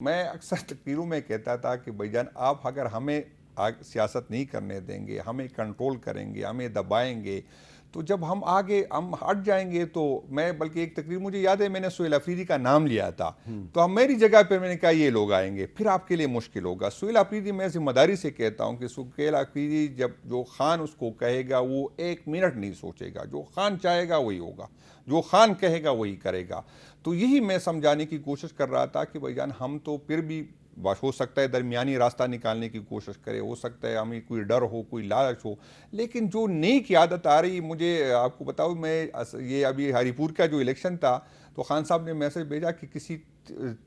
میں اکثر تقریروں میں کہتا تھا کہ بھائی جان آپ اگر ہمیں سیاست نہیں کرنے دیں گے، ہمیں کنٹرول کریں گے، ہمیں دبائیں گے، تو جب ہم آگے ہم ہٹ جائیں گے تو میں بلکہ ایک تقریر مجھے یاد ہے میں نے سہیل آفریدی کا نام لیا تھا، تو اب میری جگہ پہ میں نے کہا یہ لوگ آئیں گے پھر آپ کے لیے مشکل ہوگا۔ سہیل آفریدی میں ذمہ داری سے کہتا ہوں کہ سہیل آفریدی جب جو خان اس کو کہے گا وہ ایک منٹ نہیں سوچے گا، جو خان چاہے گا وہی ہوگا، جو خان کہے گا وہی کرے گا۔ تو یہی میں سمجھانے کی کوشش کر رہا تھا کہ بھائی جان ہم تو پھر بھی ہو سکتا ہے درمیانی راستہ نکالنے کی کوشش کرے، ہو سکتا ہے ہمیں کوئی ڈر ہو، کوئی لالچ ہو، لیکن جو نئی قیادت آ رہی مجھے آپ کو بتاؤں میں یہ ابھی ہری پور کا جو الیکشن تھا تو خان صاحب نے میسج بھیجا کہ کسی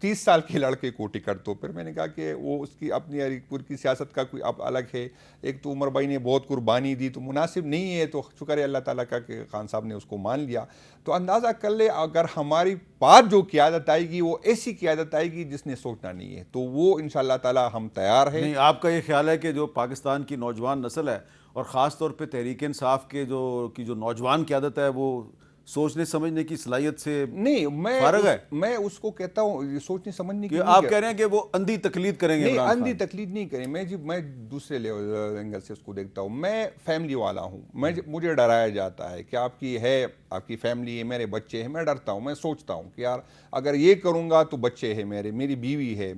30 سال کے لڑکے کو ٹکٹ دو، پھر میں نے کہا کہ وہ اس کی اپنی ہری پور کی سیاست کا کوئی اب الگ ہے، ایک تو عمر بھائی نے بہت قربانی دی تو مناسب نہیں ہے، تو شکر ہے اللہ تعالیٰ کا کہ خان صاحب نے اس کو مان لیا۔ تو اندازہ کر لے اگر ہماری بات جو قیادت آئے گی وہ ایسی قیادت آئے گی جس نے سوچنا نہیں ہے، تو وہ انشاءاللہ تعالیٰ ہم تیار ہیں۔ نہیں، آپ کا یہ خیال ہے کہ جو پاکستان کی نوجوان نسل ہے اور خاص طور پہ تحریک انصاف کے جو نوجوان قیادت ہے وہ سوچنے سمجھنے کی صلاحیت سے نہیں، فارغ ہے؟ میں اس کو کہتا ہوں سوچنے سمجھنے کی کہ نہیں آپ کہہ رہے ہیں کہ وہ اندھی تقلید کریں گے نہیں، عمران اندھی خان؟ تقلید نہیں کریں، میں دوسرے اینگل سے اس کو دیکھتا ہوں۔ میں فیملی والا ہوں، مجھے ڈرایا جاتا ہے کہ آپ کی فیملی ہے، میرے بچے ہیں، میں ڈرتا ہوں، میں سوچتا ہوں کہ یار اگر یہ کروں گا تو بچے ہیں میری بیوی ہے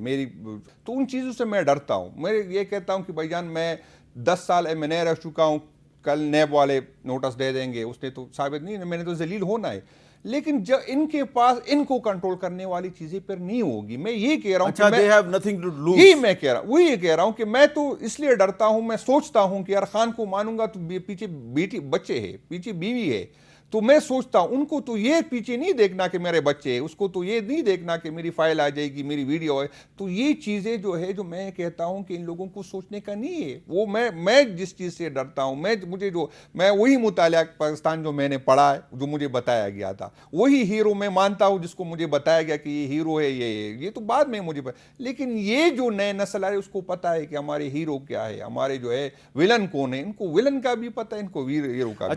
تو ان چیزوں سے میں ڈرتا ہوں۔ میں یہ کہتا ہوں کہ بھائی جان میں 10 سال M&A رہ چکا ہوں، کل نیب والے نوٹس دے دیں گے، اس نے تو ثابت نہیں، میں نے تو ذلیل ہونا ہے، لیکن جب ان کے پاس ان کو کنٹرول کرنے والی چیزیں پر نہیں ہوگی۔ میں یہ کہہ رہا ہوں اچھا، they have nothing to lose۔ یہی میں کہہ رہا ہوں، وہی کہہ رہا ہوں کہ میں تو اس لیے ڈرتا ہوں، میں سوچتا ہوں کہ یار خان کو مانوں گا تو پیچھے بیٹی بچے ہے، پیچھے بیوی ہے، تو میں سوچتا ہوں ان کو تو یہ پیچھے نہیں دیکھنا کہ میرے بچے ہیں، اس کو تو یہ نہیں دیکھنا کہ میری فائل آ جائے گی، میری ویڈیو ہے، تو یہ چیزیں جو ہے جو میں کہتا ہوں کہ ان لوگوں کو سوچنے کا نہیں ہے۔ وہ میں جس چیز سے ڈرتا ہوں، میں وہی مطالعہ پاکستان جو میں نے پڑھا ہے، جو مجھے بتایا گیا تھا، وہی ہیرو میں مانتا ہوں جس کو مجھے بتایا گیا کہ یہ ہیرو ہے، یہ تو بعد میں مجھے لیکن یہ جو نئے نسل ہے اس کو پتا ہے کہ ہمارے ہیرو کیا ہے، ہمارے جو ہے ولن کون ہے، ان کو ولن کا بھی پتا ہے، ان کو ہیرو کا بھی